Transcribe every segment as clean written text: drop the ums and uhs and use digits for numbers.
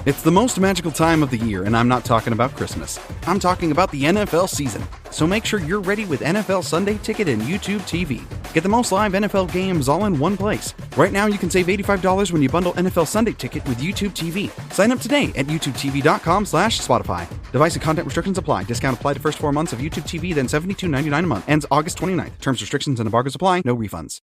It's the most magical time of the year, and I'm not talking about Christmas. I'm talking about the NFL season. So make sure you're ready with NFL Sunday Ticket and YouTube TV. Get the most live NFL games all in one place. Right now, you can save $85 when you bundle NFL Sunday Ticket with YouTube TV. Sign up today at youtubetv.com/Spotify. Device and content restrictions apply. Discount applied to first 4 months of YouTube TV, then $72.99 a month. Ends August 29th. Terms, restrictions, and embargoes apply. No refunds.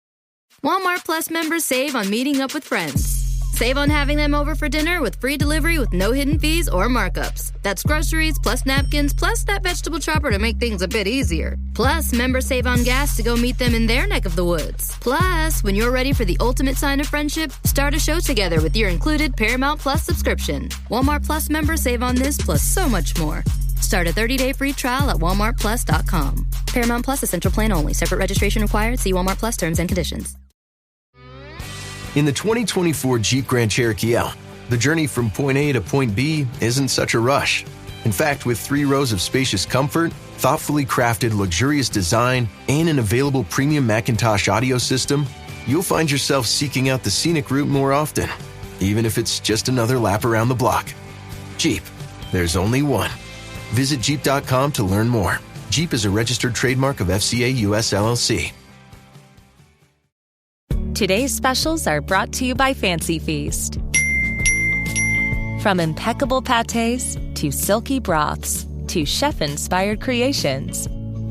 Walmart Plus members save on meeting up with friends. Save on having them over for dinner with free delivery with no hidden fees or markups. That's groceries, plus napkins, plus that vegetable chopper to make things a bit easier. Plus, members save on gas to go meet them in their neck of the woods. Plus, when you're ready for the ultimate sign of friendship, start a show together with your included Paramount Plus subscription. Walmart Plus members save on this plus so much more. Start a 30-day free trial at walmartplus.com. Paramount Plus is Central Plan only. Separate registration required. See Walmart Plus terms and conditions. In the 2024 Jeep Grand Cherokee L, the journey from point A to point B isn't such a rush. In fact, with 3 rows of spacious comfort, thoughtfully crafted luxurious design, and an available premium Macintosh audio system, you'll find yourself seeking out the scenic route more often, even if it's just another lap around the block. Jeep, there's only one. Visit Jeep.com to learn more. Jeep is a registered trademark of FCA US LLC. Today's specials are brought to you by Fancy Feast. From impeccable pâtés to silky broths to chef-inspired creations,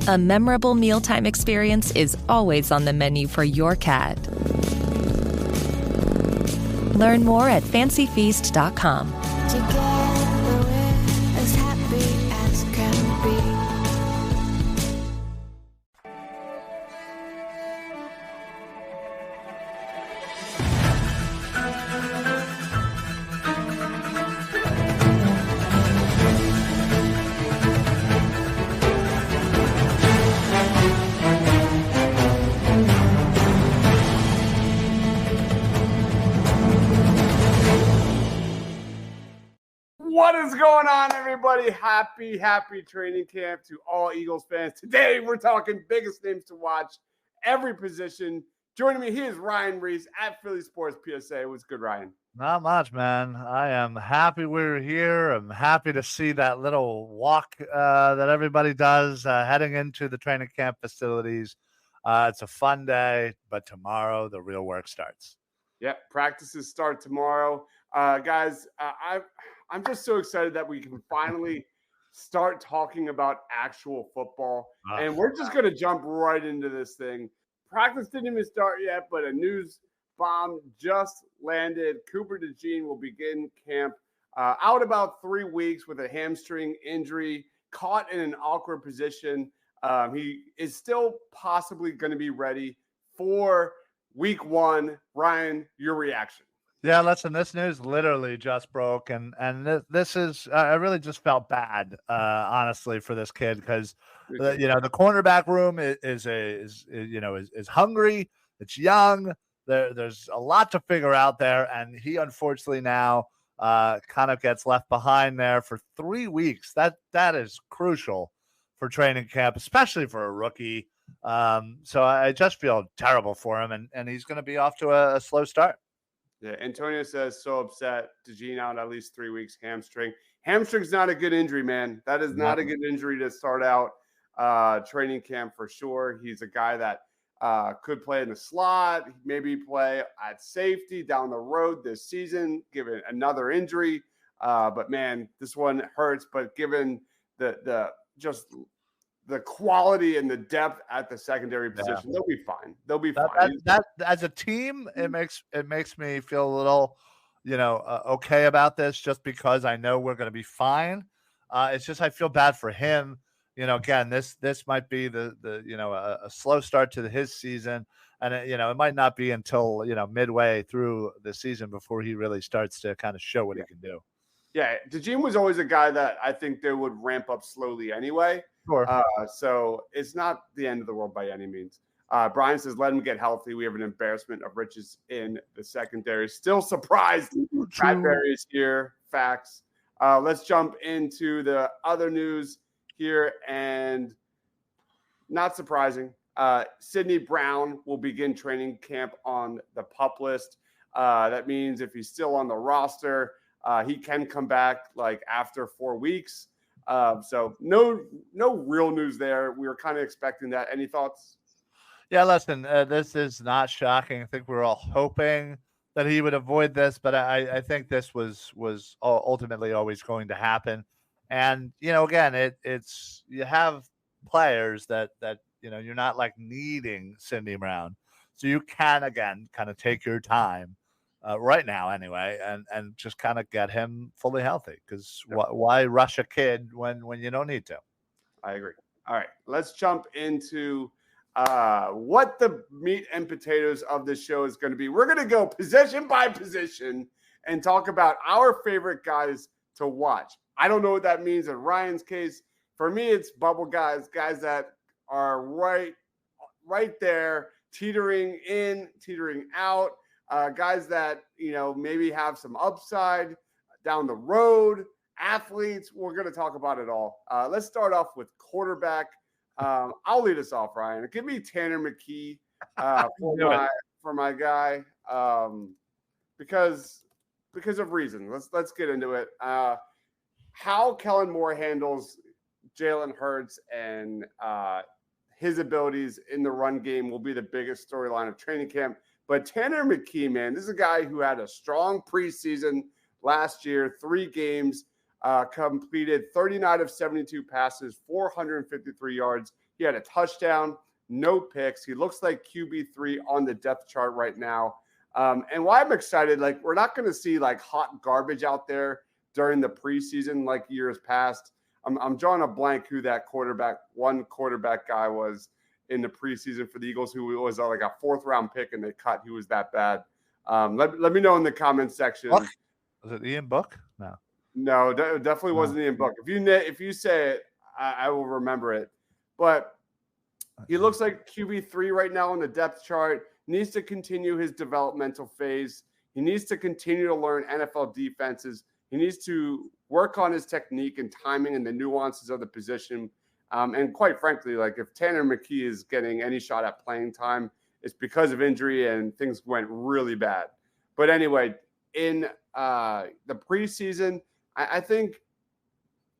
a memorable mealtime experience is always on the menu for your cat. Learn more at fancyfeast.com. Together we're as happy as can be. What is going on, everybody? Happy training camp to all Eagles fans. Today, we're talking biggest names to watch, every position. Joining me, he is Ryan Reese at Philly Sports PSA. What's good, Ryan? Not much, man. I am happy we're here. I'm happy to see that little walk that everybody does heading into the training camp facilities. It's a fun day, but tomorrow the real work starts. Yep, practices start tomorrow. Guys, I'm just so excited that we can finally start talking about actual football. And we're just going to jump right into this thing. Practice didn't even start yet, but a news bomb just landed. Cooper DeJean will begin camp out about 3 weeks with a hamstring injury, caught in an awkward position. He is still possibly going to be ready for week 1. Ryan, your reaction? Yeah, listen, this news literally just broke, and this is I really just felt bad, honestly, for this kid because the cornerback room is hungry, it's young, there's a lot to figure out there, and he unfortunately now kind of gets left behind there for 3 weeks. That is crucial for training camp, especially for a rookie. So I just feel terrible for him, and he's going to be off to a slow start. Yeah, Antonio says, so upset. DeJean out at least 3 weeks, hamstring. Hamstring's not a good injury, man. That is not a good injury to start out training camp for sure. He's a guy that could play in the slot, maybe play at safety down the road this season, given another injury. But, man, this one hurts. But given the quality and the depth at the secondary position, they'll be fine. They'll be fine. That as a team, it makes me feel a little, okay about this, just because I know we're going to be fine. It's just I feel bad for him. Again, this might be a slow start to his season, and it might not be until midway through the season before he really starts to kind of show what he can do. Yeah, DeJean was always a guy that I think they would ramp up slowly anyway. Sure. So it's not the end of the world by any means. Brian says, let him get healthy. We have an embarrassment of riches in the secondary. Still surprised Bradbury is here. Facts. Let's jump into the other news here. And not surprising, Sidney Brown will begin training camp on the PUP list. That means if he's still on the roster, He can come back like after 4 weeks. So no real news there. We were kind of expecting that. Any thoughts? Yeah, listen, this is not shocking. I think we're all hoping that he would avoid this, but I think this was ultimately always going to happen. And again, it's you have players that you're not like needing Cindy Brown, so you can again kind of take your time right now anyway, and just kind of get him fully healthy. Because why rush a kid when you don't need to? I agree. All right, let's jump into what the meat and potatoes of this show is going to be. We're going to go position by position and talk about our favorite guys to watch. I don't know what that means in Ryan's case. For me, it's bubble guys that are right there, teetering in, teetering out, guys that, maybe have some upside down the road, athletes. We're going to talk about it all. Let's start off with quarterback. I'll lead us off, Ryan. Give me Tanner McKee for my guy because of reasons. Let's get into it. How Kellen Moore handles Jalen Hurts and his abilities in the run game will be the biggest storyline of training camp. But Tanner McKee, man, this is a guy who had a strong preseason last year, 3 games. Completed 39 of 72 passes, 453 yards. He had a touchdown, no picks. He looks like QB3 on the depth chart right now. And why I'm excited, like we're not going to see like hot garbage out there during the preseason like years past. I'm drawing a blank who that one quarterback guy was in the preseason for the Eagles who was like a 4th round pick and they cut. He was that bad. Let me know in the comments section. What? Was it Ian Book? No. No, definitely wasn't Ian Book. If you say it, I will remember it. But he looks like QB3 right now on the depth chart. Needs to continue his developmental phase. He needs to continue to learn NFL defenses. He needs to work on his technique and timing and the nuances of the position. And quite frankly, like if Tanner McKee is getting any shot at playing time, it's because of injury and things went really bad. But anyway, in the preseason, I think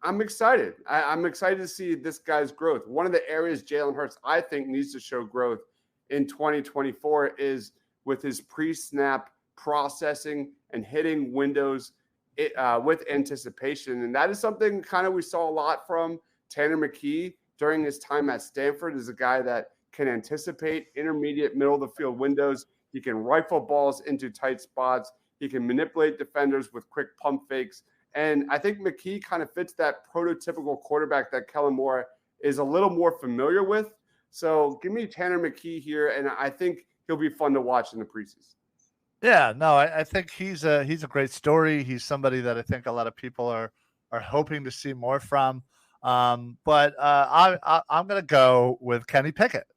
I'm excited. I'm excited to see this guy's growth. One of the areas Jalen Hurts, I think, needs to show growth in 2024 is with his pre-snap processing and hitting windows with anticipation. And that is something kind of we saw a lot from Tanner McKee during his time at Stanford, is a guy that can anticipate intermediate, middle of the field windows. He can rifle balls into tight spots. He can manipulate defenders with quick pump fakes. And I think McKee kind of fits that prototypical quarterback that Kellen Moore is a little more familiar with. So give me Tanner McKee here, and I think he'll be fun to watch in the preseason. Yeah, no, I think he's a great story. He's somebody that I think a lot of people are hoping to see more from. But I'm going to go with Kenny Pickett.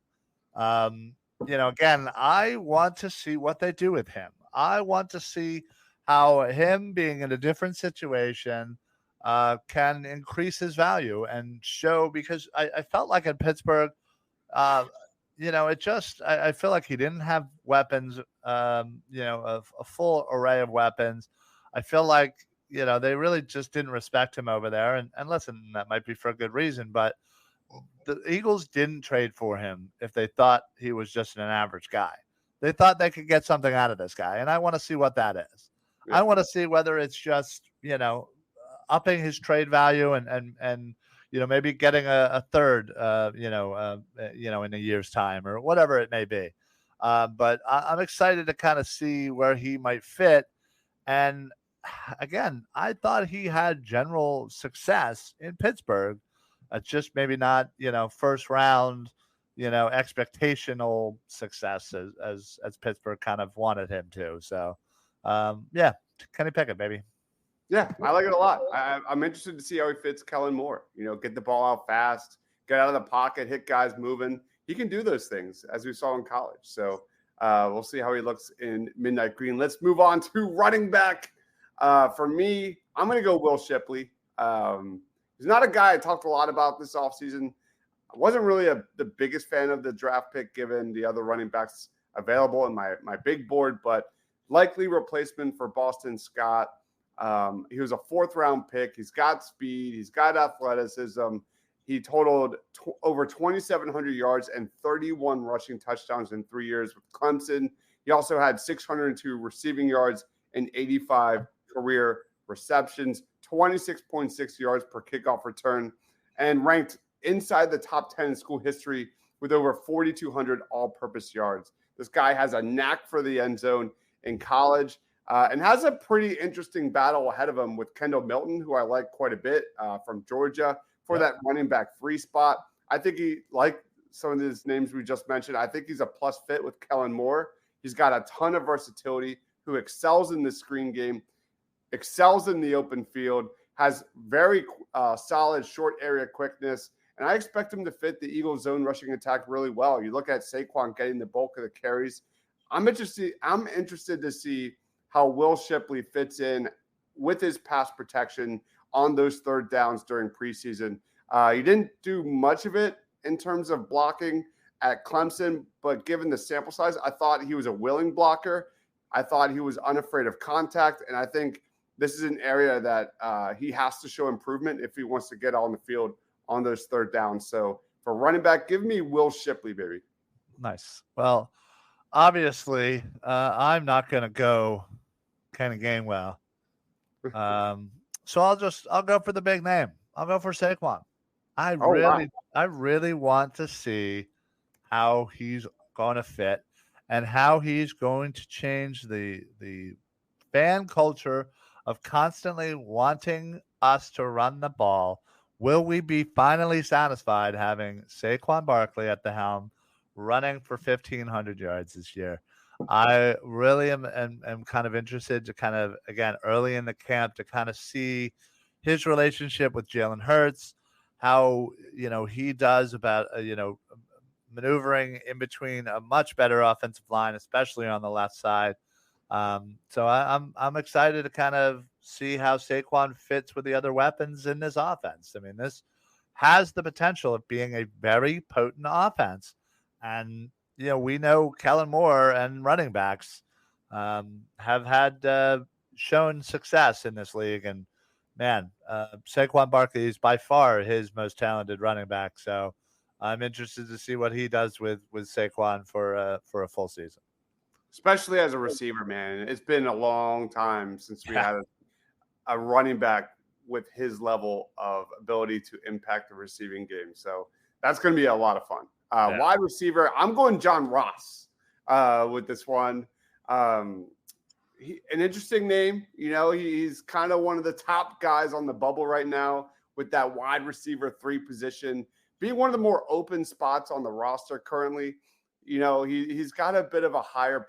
Again, I want to see what they do with him. I want to see how him being in a different situation can increase his value and show, because I felt like in Pittsburgh, I feel like he didn't have weapons, a full array of weapons. I feel like, they really just didn't respect him over there. And listen, that might be for a good reason, but the Eagles didn't trade for him if they thought he was just an average guy. They thought they could get something out of this guy. And I want to see what that is. I want to see whether it's just, upping his trade value and maybe getting a third, in a year's time or whatever it may be. But I'm excited to kind of see where he might fit. And again, I thought he had general success in Pittsburgh. Just maybe not, first round, expectational success as Pittsburgh kind of wanted him to. So, Kenny Pickett, baby. Yeah, I like it a lot. I'm interested to see how he fits Kellen Moore. Get the ball out fast, get out of the pocket, hit guys moving. He can do those things, as we saw in college. So we'll see how he looks in Midnight Green. Let's move on to running back. For me, I'm going to go Will Shipley. He's not a guy I talked a lot about this offseason. I wasn't really the biggest fan of the draft pick given the other running backs available in my big board, but likely replacement for Boston Scott. He was a 4th-round pick. He's got speed. He's got athleticism. He totaled over 2,700 yards and 31 rushing touchdowns in 3 years with Clemson. He also had 602 receiving yards and 85 career receptions, 26.6 yards per kickoff return, and ranked inside the top 10 in school history with over 4,200 all-purpose yards. This guy has a knack for the end zone in college and has a pretty interesting battle ahead of him with Kendall Milton, who I like quite a bit from Georgia, for that running back free spot. I think he, like some of these names we just mentioned, I think he's a plus fit with Kellen Moore. He's got a ton of versatility, who excels in the screen game, excels in the open field, has very solid short area quickness, and I expect him to fit the Eagles' zone rushing attack really well. You look at Saquon getting the bulk of the carries. I'm interested to see how Will Shipley fits in with his pass protection on those 3rd downs during preseason. He didn't do much of it in terms of blocking at Clemson, but given the sample size, I thought he was a willing blocker. I thought he was unafraid of contact, and I think this is an area that he has to show improvement if he wants to get on the field on those 3rd downs. So for running back, give me Will Shipley, baby. Nice. Well, obviously, I'm not going to go Kenny Gainwell. So I'll go for the big name. I'll go for Saquon. I really want to see how he's going to fit and how he's going to change the fan culture of constantly wanting us to run the ball. Will we be finally satisfied having Saquon Barkley at the helm running for 1,500 yards this year? I really am kind of interested to kind of, again, early in the camp, to kind of see his relationship with Jalen Hurts, how, he does about, maneuvering in between a much better offensive line, especially on the left side. So I'm excited to kind of see how Saquon fits with the other weapons in this offense. I mean, this has the potential of being a very potent offense. And, we know Kellen Moore and running backs have had shown success in this league. And, man, Saquon Barkley is by far his most talented running back. So I'm interested to see what he does with Saquon for a full season. Especially as a receiver, man. It's been a long time since we had a running back with his level of ability to impact the receiving game. So that's going to be a lot of fun. Wide receiver, I'm going John Ross with this one. An interesting name. He's kind of one of the top guys on the bubble right now with that wide receiver 3 position, being one of the more open spots on the roster currently. He's got a bit of a higher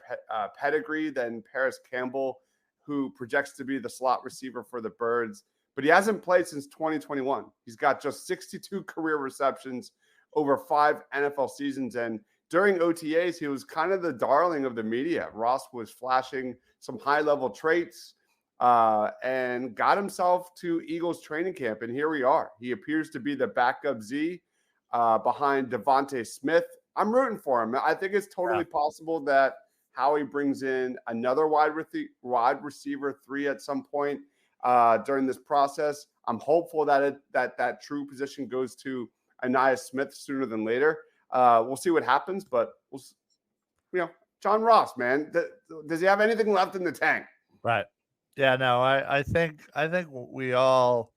pedigree than Paris Campbell, who projects to be the slot receiver for the Birds, but he hasn't played since 2021. He's got just 62 career receptions over 5 NFL seasons. And during OTAs, he was kind of the darling of the media. Ross was flashing some high-level traits and got himself to Eagles training camp. And here we are. He appears to be the backup Z behind Devontae Smith. I'm rooting for him. I think it's totally possible that Howie brings in another wide receiver 3 at some point during this process. I'm hopeful that that true position goes to Aniyah Smith sooner than later. We'll see what happens, but John Ross, man, does he have anything left in the tank? Right. Yeah. No. I think we all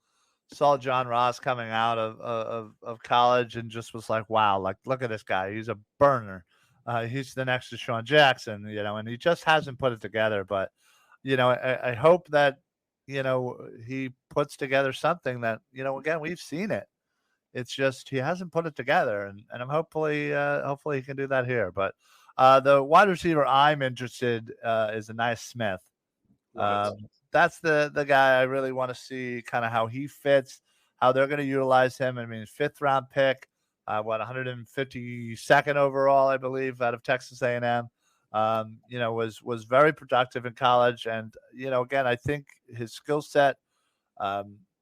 saw John Ross coming out of college and just was like, wow, like, look at this guy. He's a burner. He's the next Deshaun Jackson, and he just hasn't put it together. But, I hope that, he puts together something that, again, we've seen it. It's just he hasn't put it together, and I'm hopefully he can do that here. But the wide receiver I'm interested is Aniyah Smith. That's the guy I really want to see kind of how he fits, how they're going to utilize him. I mean, 5th round pick, 152nd overall, I believe, out of Texas A&M. Was very productive in college, and again, I think his skill set,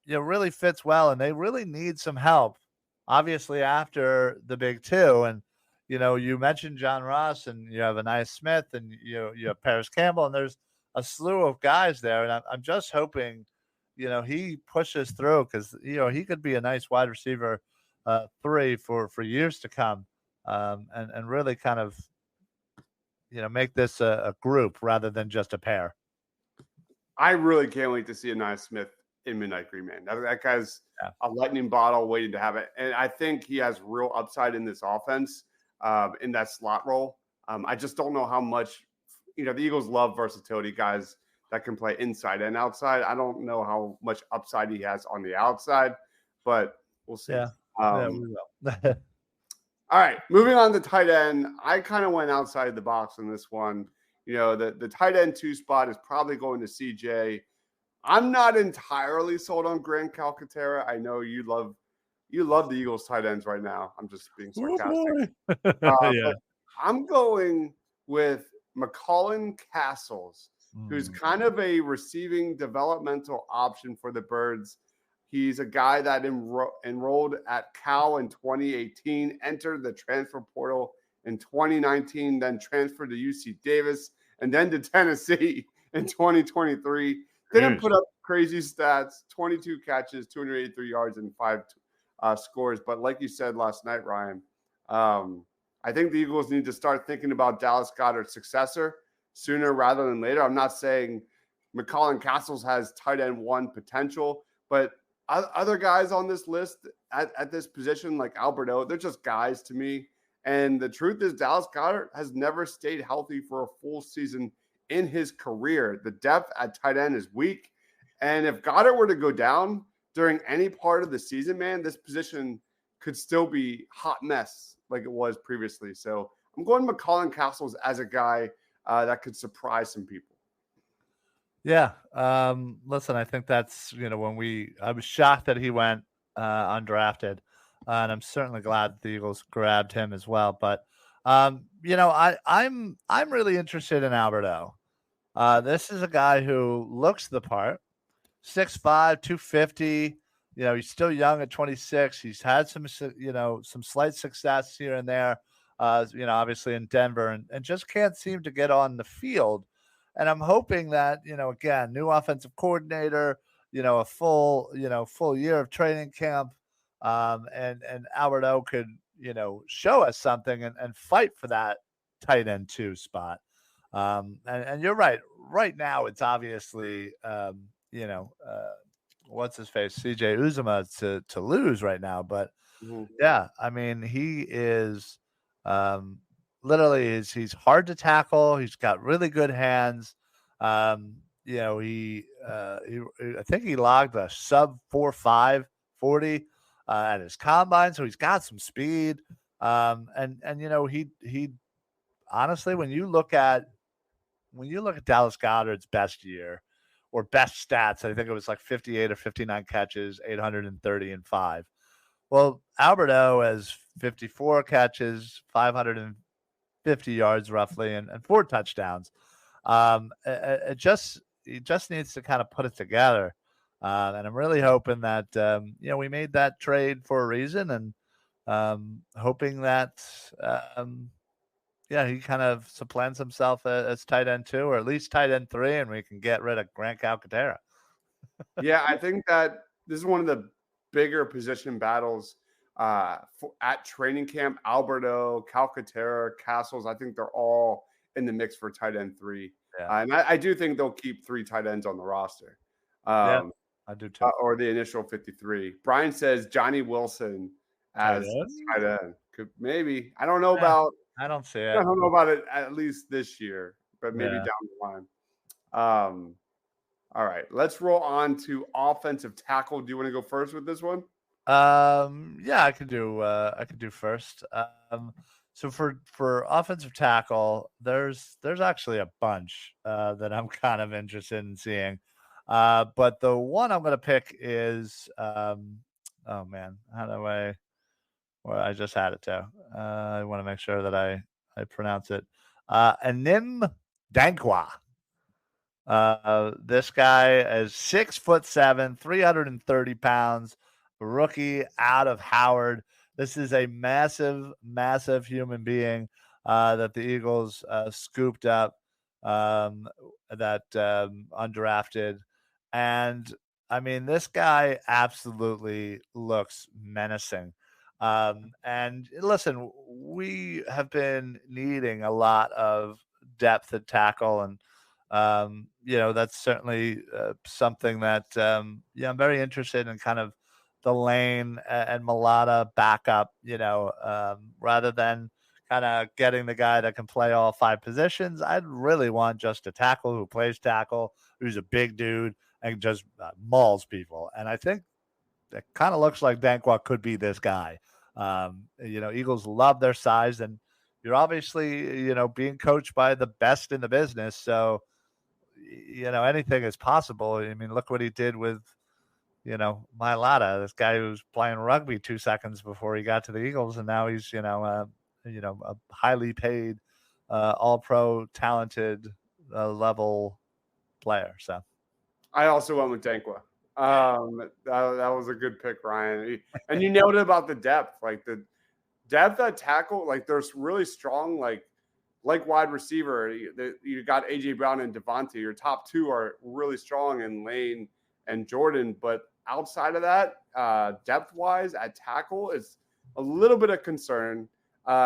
really fits well, and they really need some help, obviously, after the big 2. And you mentioned John Ross, and you have Aniyah Smith, and you have Paris Campbell, and there's a slew of guys there, and I'm just hoping, he pushes through because he could be a nice wide receiver 3 for years to come, and really kind of make this a group rather than just a pair. I really can't wait to see Anaya Smith in Midnight Green Man. That guy's a lightning bottle waiting to have it. And I think he has real upside in this offense, in that slot role. I just don't know how much, the Eagles love versatility guys that can play inside and outside. I don't know how much upside he has on the outside, but we'll see. Yeah, we will. All right, moving on to tight end. I kind of went outside the box on this one. The tight end 2 spot is probably going to CJ. I'm not entirely sold on Grant Calcaterra. I know you love the Eagles tight ends right now. I'm just being sarcastic. But I'm going with McCullen Castles, who's kind of a receiving developmental option for the Birds. He's a guy that enrolled at Cal in 2018, entered the transfer portal in 2019, then transferred to UC Davis, and then to Tennessee in 2023. Didn't put up crazy stats, 22 catches, 283 yards, and 5 scores. But like you said last night, Ryan, I think the Eagles need to start thinking about Dallas Goedert's successor sooner rather than later. I'm not saying McCullen Castles has tight end 1 potential, but other guys on this list at this position, like Alberto, they're just guys to me. And the truth is, Dallas Goedert has never stayed healthy for a full season in his career. The depth at tight end is weak. And if Goedert were to go down during any part of the season, man, this position could still be hot mess like it was previously. So I'm going McCullen Castles as a guy that could surprise some people. Yeah. Listen, I think that's, I was shocked that he went undrafted, and I'm certainly glad the Eagles grabbed him as well. But, I'm really interested in Alberto. This is a guy who looks the part, 6'5", 250. He's still young at 26. He's had some slight success here and there, obviously in Denver, and just can't seem to get on the field. And I'm hoping that, again, new offensive coordinator, a full year of training camp, and Alberto could, show us something and fight for that tight end 2 spot. And you're right. Right now, it's obviously, what's his face, CJ Uzomah to lose right now. But yeah, I mean, he is literally he's hard to tackle. He's got really good hands. I think he logged a sub 4.5 40 at his combine, so he's got some speed. And he honestly, when you look at Dallas Goedert's best year or best stats, I think it was like 58 or 59 catches, 830 and 5. Well, Alberto has 54 catches, 550 yards roughly, and 4 touchdowns. He just needs to kind of put it together. And I'm really hoping that, we made that trade for a reason, and hoping that, he kind of supplants himself as tight end 2 or at least tight end 3, and we can get rid of Grant Calcaterra. Yeah, I think that this is one of the bigger position battles at training camp. Alberto, Calcaterra, Castles, I think they're all in the mix for tight end 3. Yeah. And I do think they'll keep 3 tight ends on the roster. I do too. Or the initial 53. Brian says Johnny Wilson as tight end. Maybe. I don't know about. I don't see it. I don't know about it at least this year, but maybe down the line. All right, let's roll on to offensive tackle. Do you want to go first with this one? Yeah, I could do first. So for offensive tackle, there's actually a bunch that I'm kind of interested in seeing. But the one I'm going to pick is oh man, how do I? Well, I just had it too. I want to make sure that I pronounce it. Anim Dankwa. This guy is 6'7", 330 pounds, rookie out of Howard. This is a massive, massive human being that the Eagles scooped up that undrafted. And I mean, this guy absolutely looks menacing. And listen, we have been needing a lot of depth at tackle, and that's certainly something that I'm very interested in, kind of the Lane and Mulata backup, rather than kind of getting the guy that can play all 5 positions. I'd really want just a tackle who plays tackle, who's a big dude and just mauls people. And I think it kind of looks like Danquah could be this guy. Eagles love their size, and you're obviously, being coached by the best in the business. So, anything is possible. I mean, look what he did with, Mailata, this guy who was playing rugby 2 seconds before he got to the Eagles, and now he's, a highly paid, all-pro, talented level player. So I also went with Danquah. That was a good pick, Ryan. And you nailed it about the depth. Like the depth at tackle, like there's really strong, like wide receiver. You got AJ Brown and Devontae. Your top 2 are really strong in Lane and Jordan. But outside of that, depth-wise at tackle is a little bit of concern.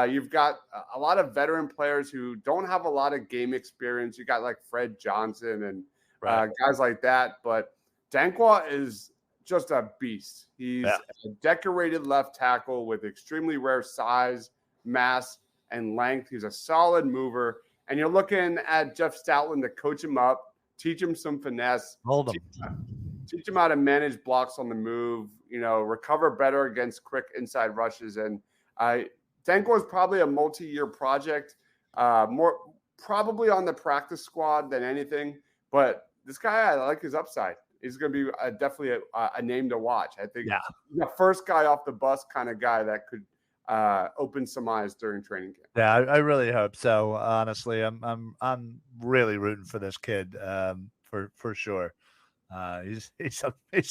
You've got a lot of veteran players who don't have a lot of game experience. You got like Fred Johnson and guys like that. But Danquah is just a beast. He's a decorated left tackle with extremely rare size, mass, and length. He's a solid mover. And you're looking at Jeff Stoutland to coach him up, teach him some finesse. Hold him. Teach him how to manage blocks on the move, recover better against quick inside rushes. And Danquah is probably a multi-year project, more probably on the practice squad than anything. But this guy, I like his upside. He's going to be definitely a name to watch. I think the first guy off the bus kind of guy that could open some eyes during training camp. Yeah, I really hope so. Honestly, I'm really rooting for this kid for sure. He's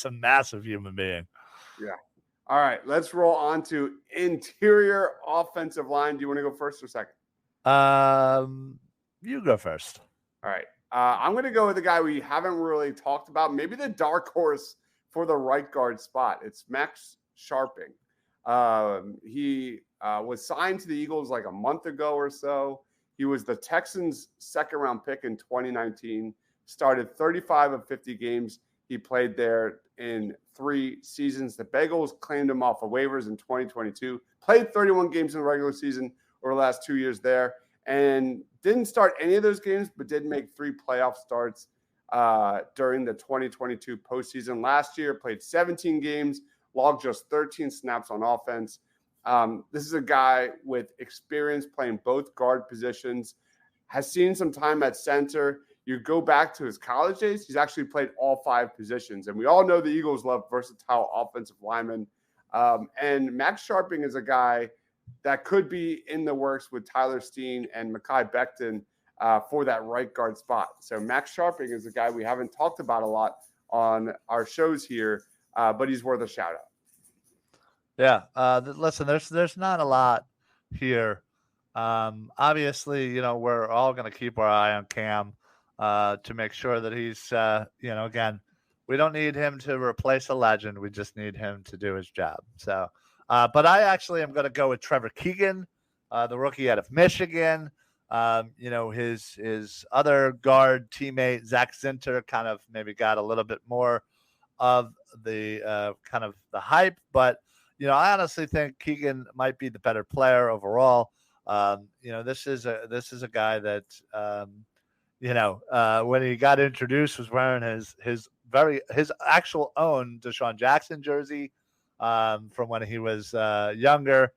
a massive human being. Yeah. All right, let's roll on to interior offensive line. Do you want to go first or second? You go first. All right. I'm going to go with a guy we haven't really talked about, maybe the dark horse for the right guard spot. It's Max Sharping. He was signed to the Eagles like a month ago or so. He was the Texans' second-round pick in 2019, started 35 of 50 games. He played there in 3 seasons. The Bengals claimed him off of waivers in 2022, played 31 games in the regular season over the last 2 years there, and didn't start any of those games, but did make 3 playoff starts during the 2022 postseason. Last year, played 17 games, logged just 13 snaps on offense. This is a guy with experience playing both guard positions, has seen some time at center. You go back to his college days, he's actually played all 5 positions. And we all know the Eagles love versatile offensive linemen. And Max Sharping is a guy that could be in the works with Tyler Steen and Mekhi Becton for that right guard spot. So Max Sharping is a guy we haven't talked about a lot on our shows here, but he's worth a shout out. Yeah. Listen, there's not a lot here. Obviously, we're all going to keep our eye on Cam to make sure that he's, again, we don't need him to replace a legend. We just need him to do his job. So, but I actually am going to go with Trevor Keegan, the rookie out of Michigan. His other guard teammate, Zach Zinter, kind of maybe got a little bit more of the kind of the hype. But, I honestly think Keegan might be the better player overall. This is a guy that, when he got introduced was wearing his actual own Deshaun Jackson jersey from when he was younger.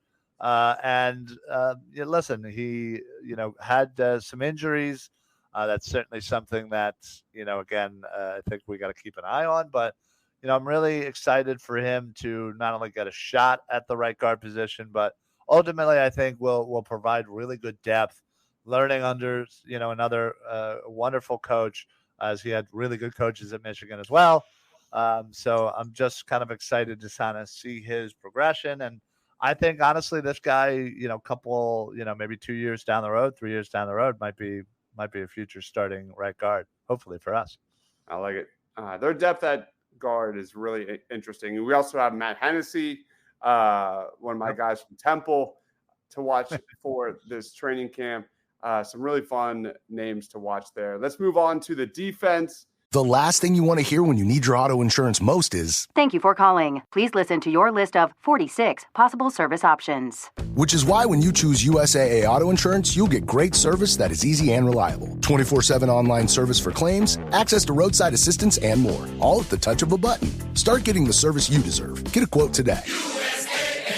Listen, he, had some injuries. That's certainly something that, again, I think we got to keep an eye on. But, I'm really excited for him to not only get a shot at the right guard position, but ultimately I think will provide really good depth, learning under, another wonderful coach, as he had really good coaches at Michigan as well. So I'm just kind of excited to kind of see his progression. And I think, honestly, this guy, couple, maybe 2 years down the road, 3 years down the road might be, might be a future starting right guard, hopefully for us. I like it. Their depth at guard is really interesting. We also have Matt Hennessy, one of my guys from Temple, to watch for this training camp. Some really fun names to watch there. Let's move on to the defense. The last thing you want to hear when you need your auto insurance most is, "Thank you for calling. Please listen to your list of 46 possible service options." which is why when you choose USAA Auto Insurance, you'll get great service that is easy and reliable. 24/7 online service for claims, access to roadside assistance, and more. All at the touch of a button. Start getting the service you deserve. Get a quote today.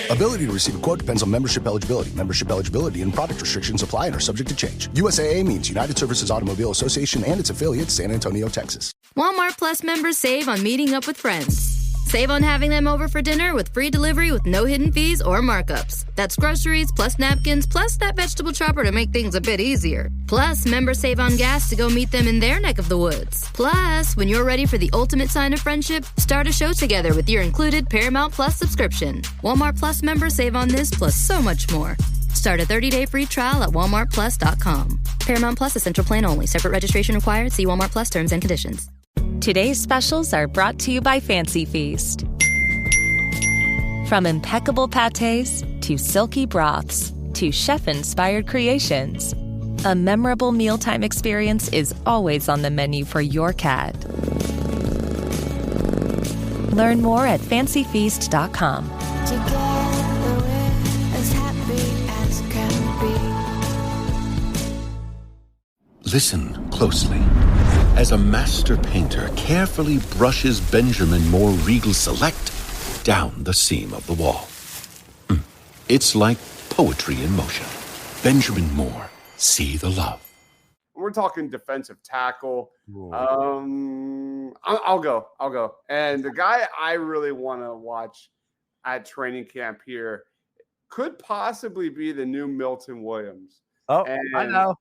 Ability to receive a quote depends on membership eligibility. Membership eligibility and product restrictions apply and are subject to change. USAA means United Services Automobile Association and its affiliates, San Antonio, Texas. Walmart Plus members save on meeting up with friends. Save on having them over for dinner with free delivery with no hidden fees or markups. That's groceries plus napkins plus that vegetable chopper to make things a bit easier. Plus, members save on gas to go meet them in their neck of the woods. Plus, when you're ready for the ultimate sign of friendship, start a show together with your included Paramount Plus subscription. Walmart Plus members save on this plus so much more. Start a 30-day free trial at walmartplus.com. Paramount Plus is Central Plan only. Separate registration required. See Walmart Plus terms and conditions. Today's specials are brought to you by Fancy Feast. From impeccable pâtés to silky broths to chef-inspired creations, a memorable mealtime experience is always on the menu for your cat. Learn more at fancyfeast.com. Together we're as happy as can be. Listen closely. As a master painter carefully brushes Benjamin Moore Regal Select down the seam of the wall. It's like poetry in motion. Benjamin Moore, see the love. We're talking defensive tackle. I'll go. And the guy I really want to watch at training camp here could possibly be the new Milton Williams. Oh, and I know.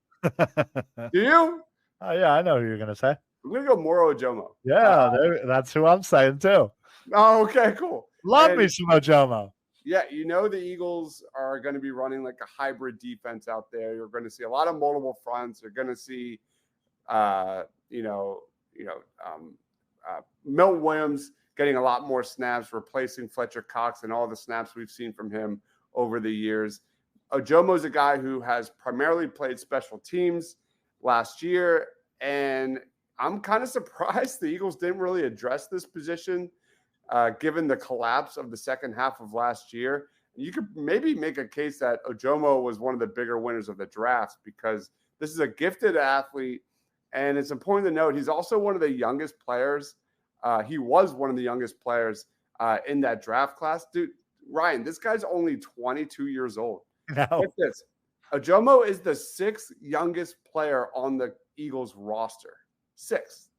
Do you? Oh, yeah, I know who you're going to say. I'm going to go Moro Ojomo. Yeah, that's who I'm saying too. Oh, okay, cool. Love me some Ojomo. Yeah, the Eagles are going to be running like a hybrid defense out there. You're going to see a lot of multiple fronts. You're going to see, Milton Williams getting a lot more snaps, replacing Fletcher Cox and all the snaps we've seen from him over the years. Ojomo is a guy who has primarily played special teams last year, and I'm kind of surprised the Eagles didn't really address this position given the collapse of the second half of last year. You could maybe make a case that Ojomo was one of the bigger winners of the draft because this is a gifted athlete, and it's important to note he's also one of the youngest players. He was one of the youngest players in that draft class. Dude, Ryan, this guy's only 22 years old. No. Look at this. Ojomo is the 6th youngest player on the Eagles roster. 6th.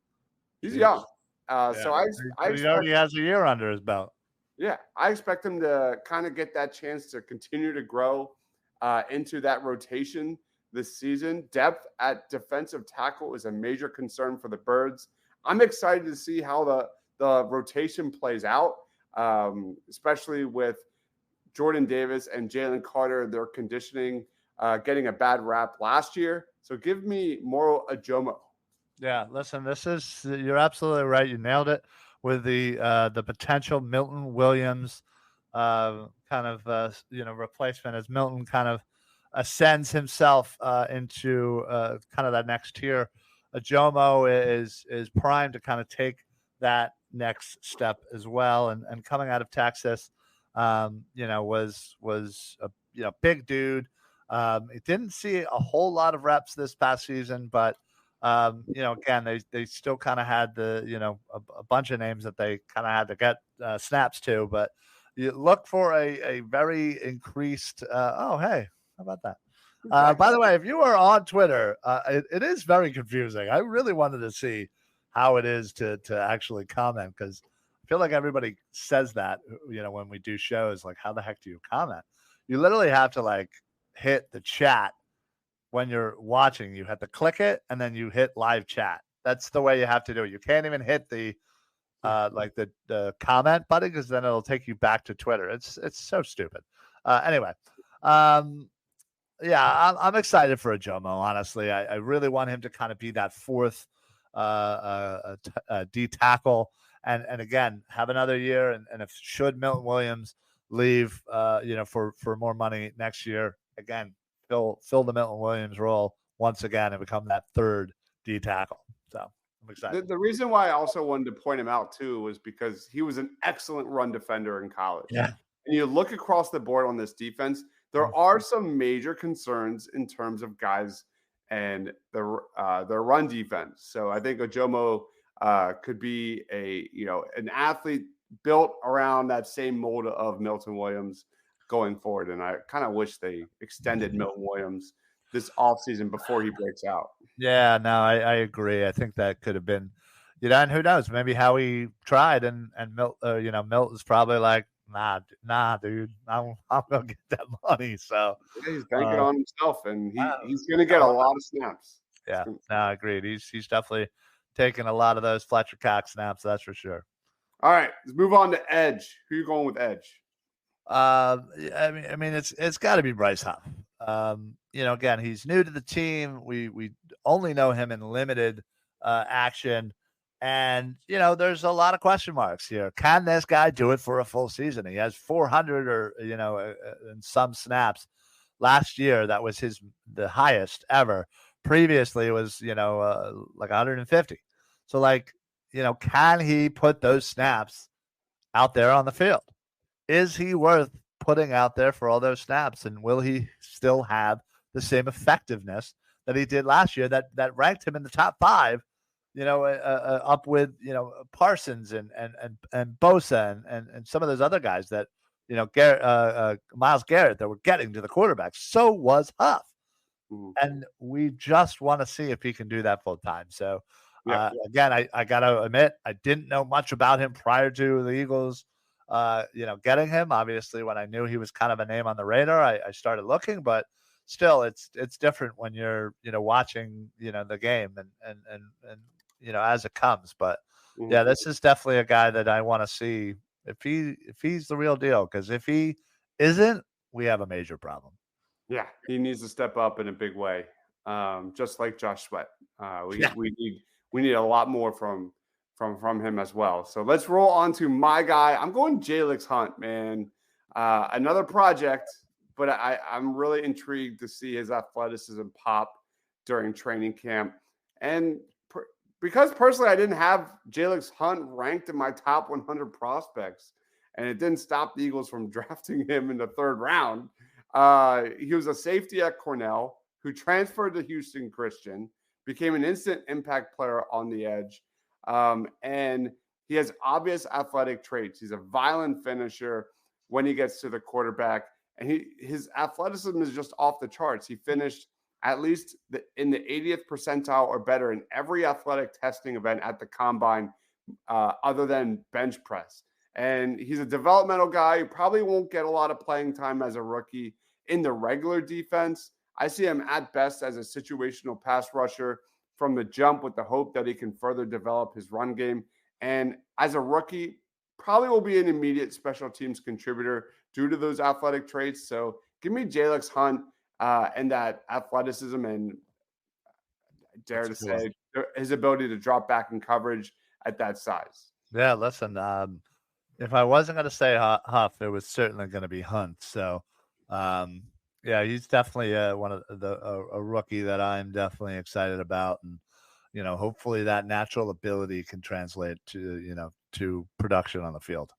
He's young. So he already has a year under his belt. Yeah, I expect him to kind of get that chance to continue to grow into that rotation this season. Depth at defensive tackle is a major concern for the Birds. I'm excited to see how the rotation plays out, especially with Jordan Davis and Jalen Carter, their conditioning getting a bad rap last year. So give me Moro Ojomo. Yeah, listen, you're absolutely right. You nailed it with the potential Milton Williams replacement as Milton kind of ascends himself into kind of that next tier. Ojomo is primed to kind of take that next step as well. And coming out of Texas, was a big dude. He didn't see a whole lot of reps this past season, but again, they still kind of had a bunch of names that they kind of had to get snaps to, but you look for a very increased. Oh, hey, how about that? By the way, if you are on Twitter, it is very confusing. I really wanted to see how it is to actually comment because I feel like everybody says that, when we do shows, like, how the heck do you comment? You literally have to hit the chat when you're watching. You have to click it and then you hit live chat. That's the way you have to do it. You can't even hit the comment button because then it'll take you back to Twitter. It's so stupid. Anyway, Yeah, I'm excited for Ajomo, honestly. I really want him to kind of be that fourth D tackle, and again have another year. And if should Milton Williams leave, for more money next year, again fill the Milton Williams role once again and become that third D tackle. So I'm excited. The reason why I also wanted to point him out too was because he was an excellent run defender in college. Yeah. And you look across the board on this defense, there are some major concerns in terms of guys and their run defense. So I think Ojomo could be an athlete built around that same mold of Milton Williams going forward. And I kind of wish they extended Milton Williams this offseason before he breaks out. Yeah, no, I agree. I think that could have been, and who knows? Maybe Howie tried, and Milt is probably like, nah, dude, I'm gonna get that money. So yeah, he's banking on himself, and he's gonna get a lot of snaps. Yeah, no, agreed. He's definitely taking a lot of those Fletcher Cox snaps. That's for sure. All right, let's move on to edge. Who are you going with edge? I mean, it's got to be Bryce Huff. Again, he's new to the team. We only know him in limited action, and there's a lot of question marks here. Can this guy do it for a full season? He has 400 or in some snaps last year. That was the highest ever. Previously, it was like 150. So can he put those snaps out there on the field? Is he worth putting out there for all those snaps? And will he still have the same effectiveness that he did last year that ranked him in the top 5, up with, Parsons and Bosa and some of those other guys that, Myles Garrett that were getting to the quarterback. So was Huff. Mm-hmm. And we just want to see if he can do that full time. So again, I got to admit, I didn't know much about him prior to the Eagles getting him. Obviously, when I knew he was kind of a name on the radar, I started looking, but still it's different when you're, watching, the game and as it comes. But yeah, this is definitely a guy that I want to see if he's the real deal, because if he isn't, we have a major problem. Yeah, he needs to step up in a big way. Just like Josh Sweat. We need a lot more from him as well. So let's roll on to my guy. I'm going Jalix Hunt, man. Another project, but I'm really intrigued to see his athleticism pop during training camp. And because personally I didn't have Jalix Hunt ranked in my top 100 prospects, and it didn't stop the Eagles from drafting him in the 3rd round. He was a safety at Cornell who transferred to Houston Christian, became an instant impact player on the edge. And he has obvious athletic traits. He's a violent finisher when he gets to the quarterback, and his athleticism is just off the charts. He finished at least in the 80th percentile or better in every athletic testing event at the combine, other than bench press. And he's a developmental guy who probably won't get a lot of playing time as a rookie in the regular defense. I see him at best as a situational pass rusher from the jump, with the hope that he can further develop his run game. And as a rookie, probably will be an immediate special teams contributor due to those athletic traits. So give me Jalix Hunt and that athleticism and, dare to say, his ability to drop back in coverage at that size. Yeah, listen, if I wasn't going to say Huff, it was certainly going to be Hunt. So, yeah, he's definitely one of a rookie that I'm definitely excited about, and hopefully that natural ability can translate to to production on the field.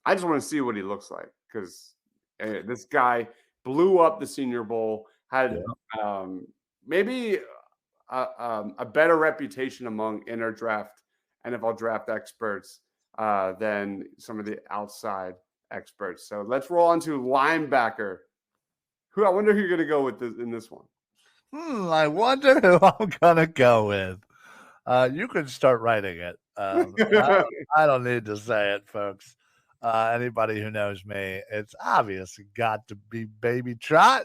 I just want to see what he looks like, because this guy blew up the Senior Bowl, had maybe a better reputation among inner draft NFL draft experts than some of the outside experts. So let's roll on to linebacker. I wonder who you're going to go with in this one. I wonder who I'm going to go with. You can start writing it. I don't need to say it, folks. Anybody who knows me, it's obvious it got to be Baby Trot.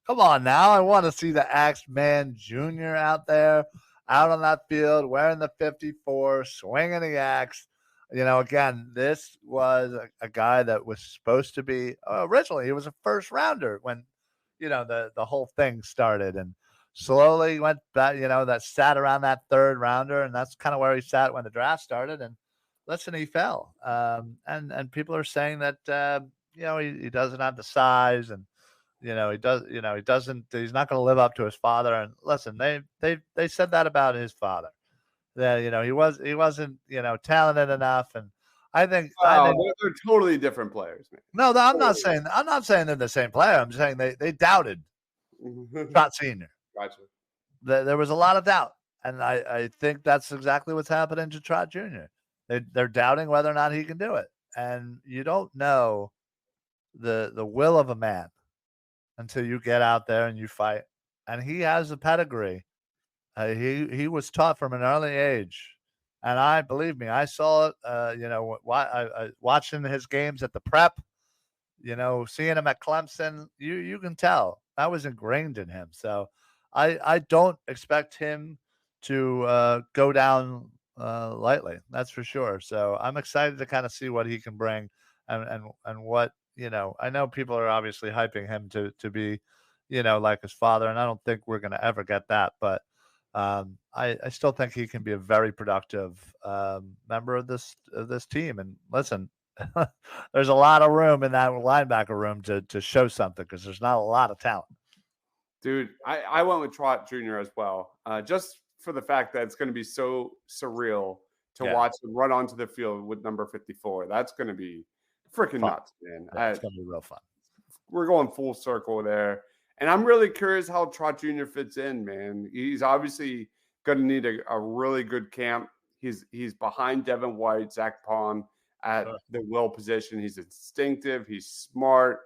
Come on now. I want to see the Axeman Jr. out there, out on that field, wearing the 54, swinging the axe. Again, this was a guy that was supposed to be originally, he was a first rounder when the whole thing started, and slowly went back, that sat around that third rounder, and that's kind of where he sat when the draft started. And listen, he fell. And people are saying that he doesn't have the size, and he's not going to live up to his father. And listen, they said that about his father, that he wasn't talented enough. And I think they're totally different players, man. No, I'm not saying they're the same player. I'm saying they doubted Trot Senior. Gotcha. There was a lot of doubt, and I think that's exactly what's happening to Trot Jr. They're doubting whether or not he can do it, and you don't know the will of a man until you get out there and you fight. And he has a pedigree. He was taught from an early age, and believe me, I saw it. Watching his games at the prep, seeing him at Clemson, you can tell that was ingrained in him. So I don't expect him to go down lightly. That's for sure. So I'm excited to kind of see what he can bring, and what I know people are obviously hyping him to be, like his father, and I don't think we're going to ever get that, but I still think he can be a very productive member of this team. And listen, there's a lot of room in that linebacker room to show something, because there's not a lot of talent. Dude, I went with Trot Jr. as well, just for the fact that it's going to be so surreal to watch him run onto the field with number 54. That's going to be freaking nuts, man. Yeah, it's going to be real fun. We're going full circle there. And I'm really curious how Trot Jr. fits in, man. He's obviously going to need a really good camp. He's behind Devin White, Zach Pond at the will position. He's instinctive. He's smart.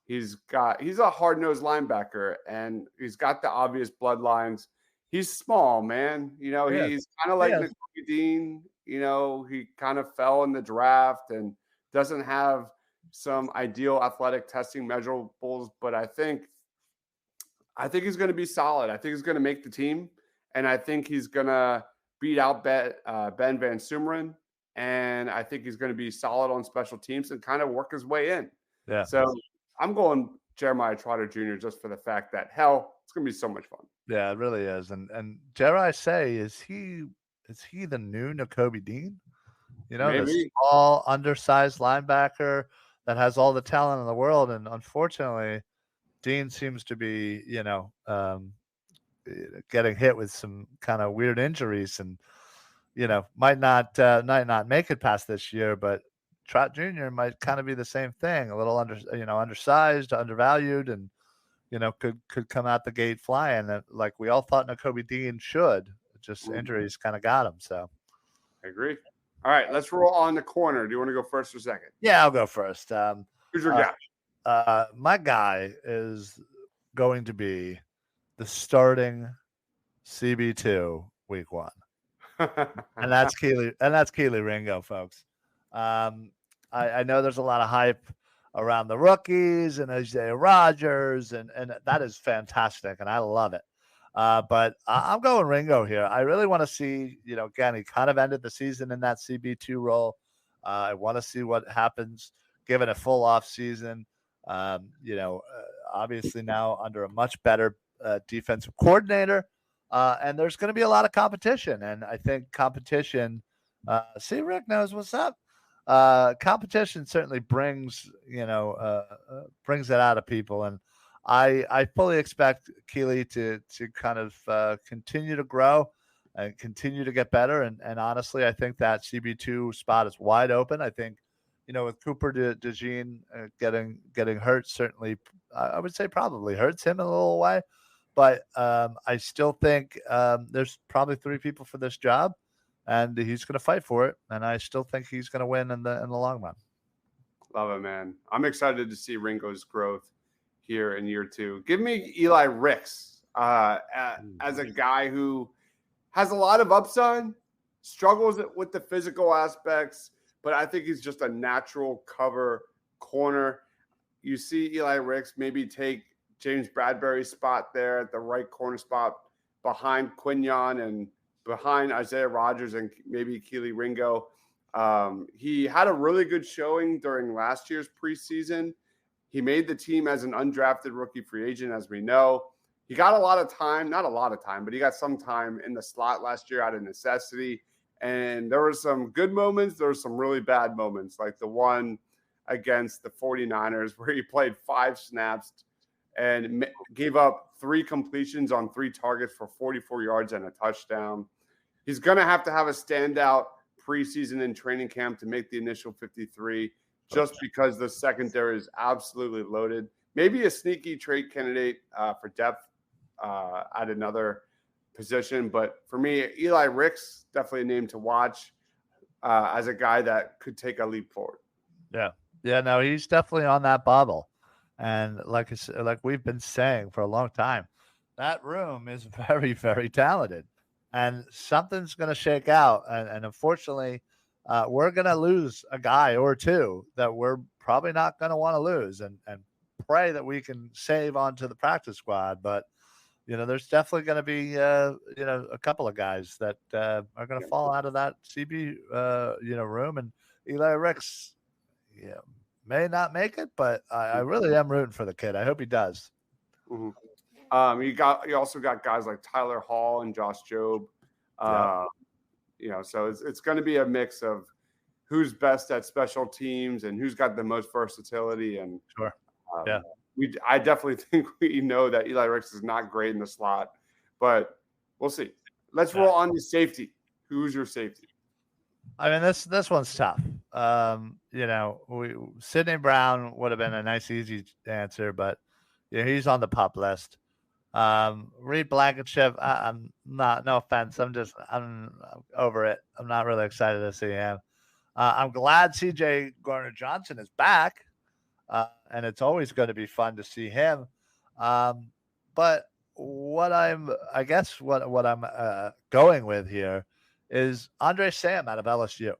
He's a hard-nosed linebacker, and he's got the obvious bloodlines. He's small, man. He's kind of like Nakobe Dean. He kind of fell in the draft and doesn't have some ideal athletic testing measurables, but I think he's going to be solid. I think he's going to make the team, and I think he's going to beat out Ben Van Sumeren, and I think he's going to be solid on special teams and kind of work his way in. Yeah. So I'm going Jeremiah Trotter Jr. just for the fact that, it's going to be so much fun. Yeah, it really is. And dare I say, is he the new Nakobe Dean? The small, undersized linebacker that has all the talent in the world. And unfortunately, Dean seems to be, getting hit with some kind of weird injuries, and might not make it past this year. But Trot Jr. might kind of be the same thing, a little undersized, undervalued, and could come out the gate flying, like we all thought Nakobe Dean should. Just injuries kind of got him. So I agree. All right, let's roll on the corner. Do you want to go first or second? Yeah, I'll go first. Who's your guy? My guy is going to be the starting CB2 week 1. and that's Kelee Ringo, folks. I know there's a lot of hype around the rookies and Isaiah Rodgers, and that is fantastic, and I love it. But I'm going Ringo here. I really want to see, again, he kind of ended the season in that CB2 role. I want to see what happens given a full off season. Obviously now under a much better defensive coordinator, and there's going to be a lot of competition. And I think competition, see, Rick knows what's up. Competition certainly brings it out of people. And I fully expect Kelee to kind of continue to grow and continue to get better. And honestly, I think that CB2 spot is wide open. I think, with Cooper DeJean getting hurt, certainly I would say probably hurts him in a little way. But I still think there's probably 3 people for this job, and he's going to fight for it. And I still think he's going to win in the long run. Love it, man. I'm excited to see Ringo's growth here in year 2. Give me Eli Ricks as a guy who has a lot of upside, struggles with the physical aspects, but I think he's just a natural cover corner. You see Eli Ricks maybe take James Bradbury's spot there at the right corner spot behind Quinyon and behind Isaiah Rodgers and maybe Kelee Ringo. He had a really good showing during last year's preseason. He made the team as an undrafted rookie free agent, as we know. He got a lot of time, not a lot of time, but he got some time in the slot last year out of necessity. And there were some good moments. There were some really bad moments, like the one against the 49ers where he played 5 snaps and gave up 3 completions on 3 targets for 44 yards and a touchdown. He's going to have a standout preseason and training camp to make the initial 53 just because the secondary is absolutely loaded. Maybe a sneaky trade candidate for depth at another position. But for me, Eli Ricks, definitely a name to watch as a guy that could take a leap forward. Yeah. Yeah, no, he's definitely on that bubble. And like we've been saying for a long time, that room is very, very talented. And something's going to shake out. And unfortunately, we're going to lose a guy or two that we're probably not going to want to lose and pray that we can save onto the practice squad. But, there's definitely going to be, a couple of guys that are going to fall out of that CB, room. And Eli Ricks, may not make it, but I really am rooting for the kid. I hope he does. Mm-hmm. You also got guys like Tyler Hall and Josh Jobe. So it's going to be a mix of who's best at special teams and who's got the most versatility. And sure, I definitely think we know that Eli Ricks is not great in the slot, but we'll see. Let's roll on to safety. Who's your safety? I mean, this one's tough. Sidney Brown would have been a nice, easy answer, but he's on the pup list. Reed Blankenship, I'm not. No offense, I'm over it. I'm not really excited to see him. I'm glad C.J. Gardner-Johnson is back, and it's always going to be fun to see him. But what I'm going with here is Andre Sam out of LSU.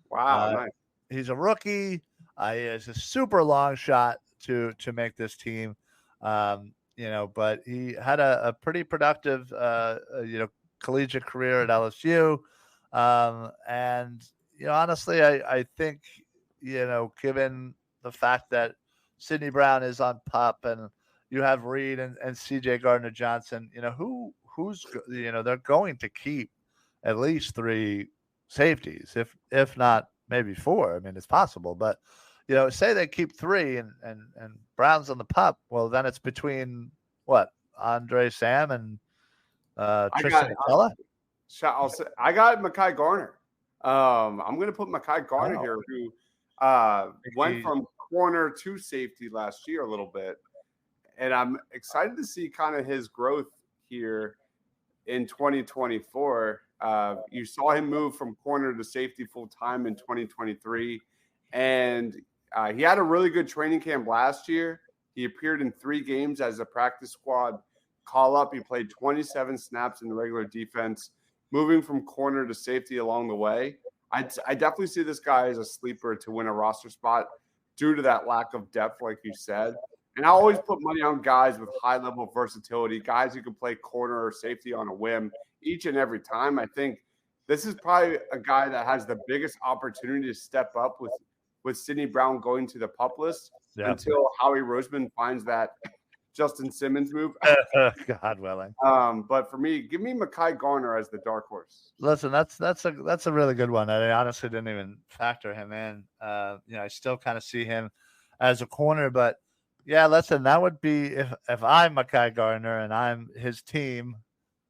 Wow, nice. He's a rookie. He has a super long shot to make this team. But he had a pretty productive, collegiate career at LSU. Honestly, I think, given the fact that Sidney Brown is on PUP and you have Reed and CJ Gardner-Johnson, who's they're going to keep at least 3 safeties, if not maybe 4. I mean, it's possible, but say they keep 3 and Brown's on the PUP. Well, then it's between Andre Sam and Tristan Acella. I got Mekhi Garner. I'm going to put Mekhi Garner here, who went from corner to safety last year a little bit, and I'm excited to see kind of his growth here in 2024. You saw him move from corner to safety full time in 2023, and he had a really good training camp last year. He appeared in 3 games as a practice squad call-up. He played 27 snaps in the regular defense, moving from corner to safety along the way. I definitely see this guy as a sleeper to win a roster spot due to that lack of depth, like you said. And I always put money on guys with high-level versatility, guys who can play corner or safety on a whim each and every time. I think this is probably a guy that has the biggest opportunity to step up with Sidney Brown going to the PUP list until Howie Roseman finds that Justin Simmons move. God willing. But for me, give me Mekhi Garner as the dark horse. Listen, that's a really good one. I honestly didn't even factor him in. I still kind of see him as a corner, but yeah, listen, that would be if I'm Mekhi Garner and I'm his team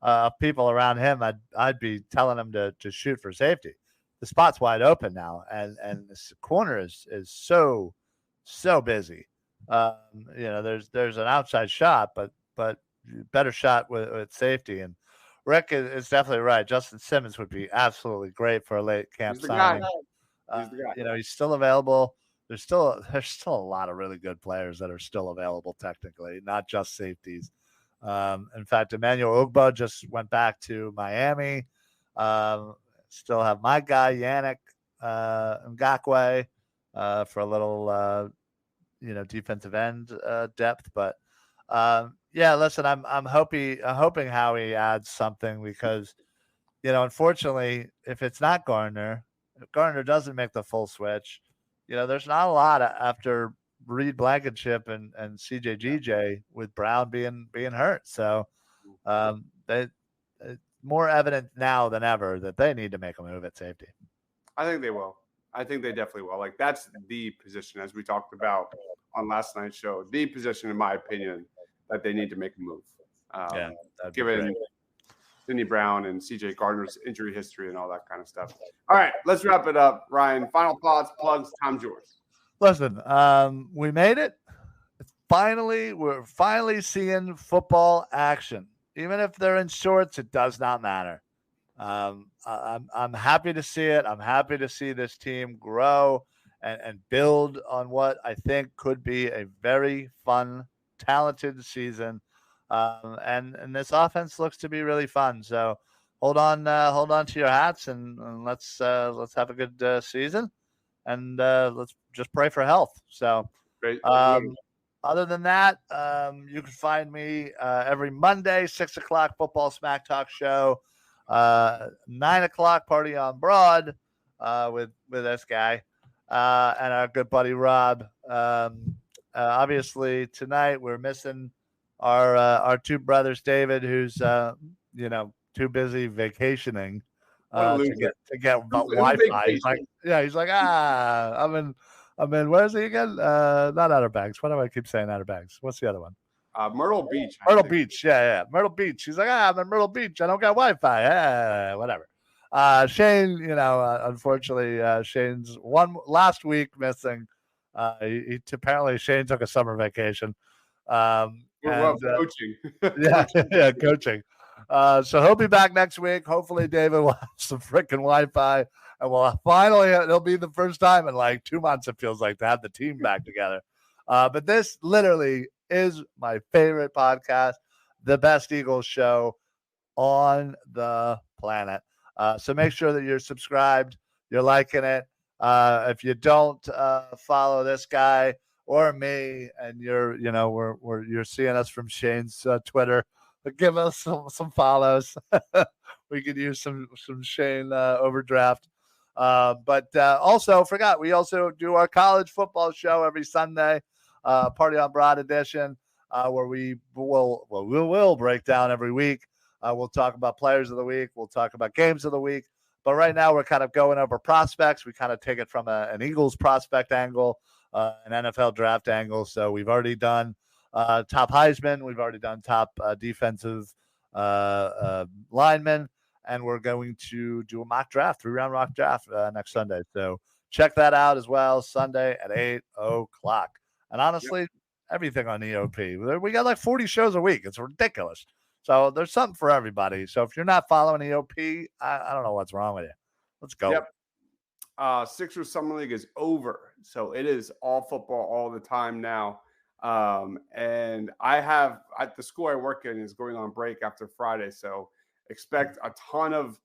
of people around him, I'd be telling him to shoot for safety. The spot's wide open now, and this corner is so busy. There's an outside shot, but better shot with safety. And Rick is definitely right. Justin Simmons would be absolutely great for a late camp signing. He's the guy. He's still available. There's still a lot of really good players that are still available technically, not just safeties. In fact, Emmanuel Ugbo just went back to Miami. Still have my guy Yannick Ngakwe for a little defensive end depth. But listen, I'm hoping Howie adds something because unfortunately, if it's not Garner, if Garner doesn't make the full switch, there's not a lot after Reed Blankenship and CJGJ with Brown being hurt. So they more evident now than ever that they need to make a move at safety. I think they will. I think they definitely will. Like, that's the position, as we talked about on last night's show, the position, in my opinion, that they need to make a move. Given Sidney Brown and CJ Gardner's injury history and all that kind of stuff. All right, let's wrap it up. Ryan, final thoughts, plugs, time's yours. Listen, we made it. We're finally seeing football action. Even if they're in shorts, it does not matter. I'm happy to see it. I'm happy to see this team grow and build on what I think could be a very fun, talented season. And this offense looks to be really fun. So hold on to your hats and let's have a good season. And let's just pray for health. So great. Other than that, you can find me every Monday, 6 o'clock Football Smack Talk show, 9 o'clock Party on Broad with this guy and our good buddy Rob. Obviously, tonight we're missing our two brothers, David, who's too busy vacationing to get Wi-Fi. He's like, I'm in. Where is he again? Not Outer Banks. Why do I keep saying Outer Banks? What's the other one? Myrtle Beach. Myrtle Beach. Yeah. Myrtle Beach. He's like, I'm in Myrtle Beach. I don't got Wi-Fi. Whatever. Shane, unfortunately, Shane's last week missing. Apparently Shane took a summer vacation. Coaching. Coaching. So he'll be back next week. Hopefully David will have some freaking Wi-Fi. And it'll be the first time in like 2 months, it feels like, to have the team back together. But this literally is my favorite podcast, the best Eagles show on the planet. So make sure that you're subscribed, you're liking it. If you don't follow this guy or me, and you're seeing us from Shane's Twitter, but give us some follows. We could use some Shane overdraft. But also forgot, we also do our college football show every Sunday, Party on Broad edition, where we will break down every week. We'll talk about players of the week. We'll talk about games of the week. But right now we're kind of going over prospects. We kind of take it from an Eagles prospect angle, an NFL draft angle. So we've already done top Heisman. We've already done top defensive linemen. And we're going to do a mock draft, 3-round mock draft next Sunday. So check that out as well, Sunday at 8 o'clock. And honestly, everything on EOP. We got like 40 shows a week. It's ridiculous. So there's something for everybody. So if you're not following EOP, I don't know what's wrong with you. Let's go. Yep. Sixers Summer League is over. So it is all football all the time now. And I have, at the school I work in, is going on break after Friday. So expect a ton of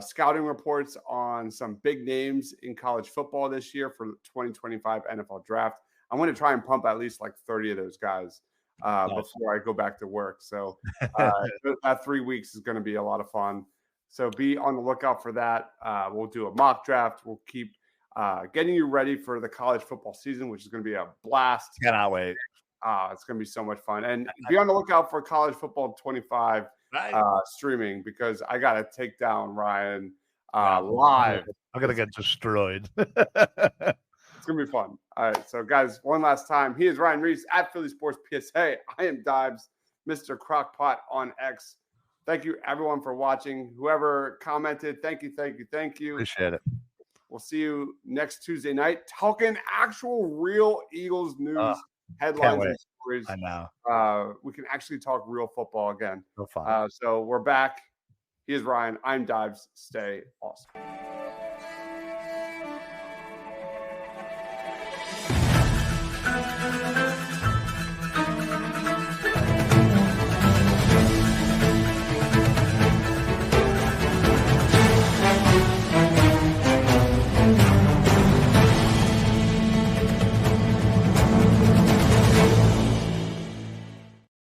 scouting reports on some big names in college football this year for the 2025 NFL draft. I'm going to try and pump at least like 30 of those guys before I go back to work. So that 3 weeks is going to be a lot of fun. So be on the lookout for that. We'll do a mock draft. We'll keep getting you ready for the college football season, which is going to be a blast. Cannot wait. It's going to be so much fun. And be on the lookout for college football 25 streaming, because I got to take down Ryan live. I'm going to get destroyed. It's going to be fun. All right. So, guys, one last time. He is Ryan Reese at Philly Sports PSA. I am Deibs, Mr. Crockpot on X. Thank you, everyone, for watching. Whoever commented, thank you. Appreciate it. We'll see you next Tuesday night talking actual real Eagles news, headlines, and stories. I know. We can actually talk real football again. So fun. So we're back. He is Ryan. I'm Deibs. Stay awesome.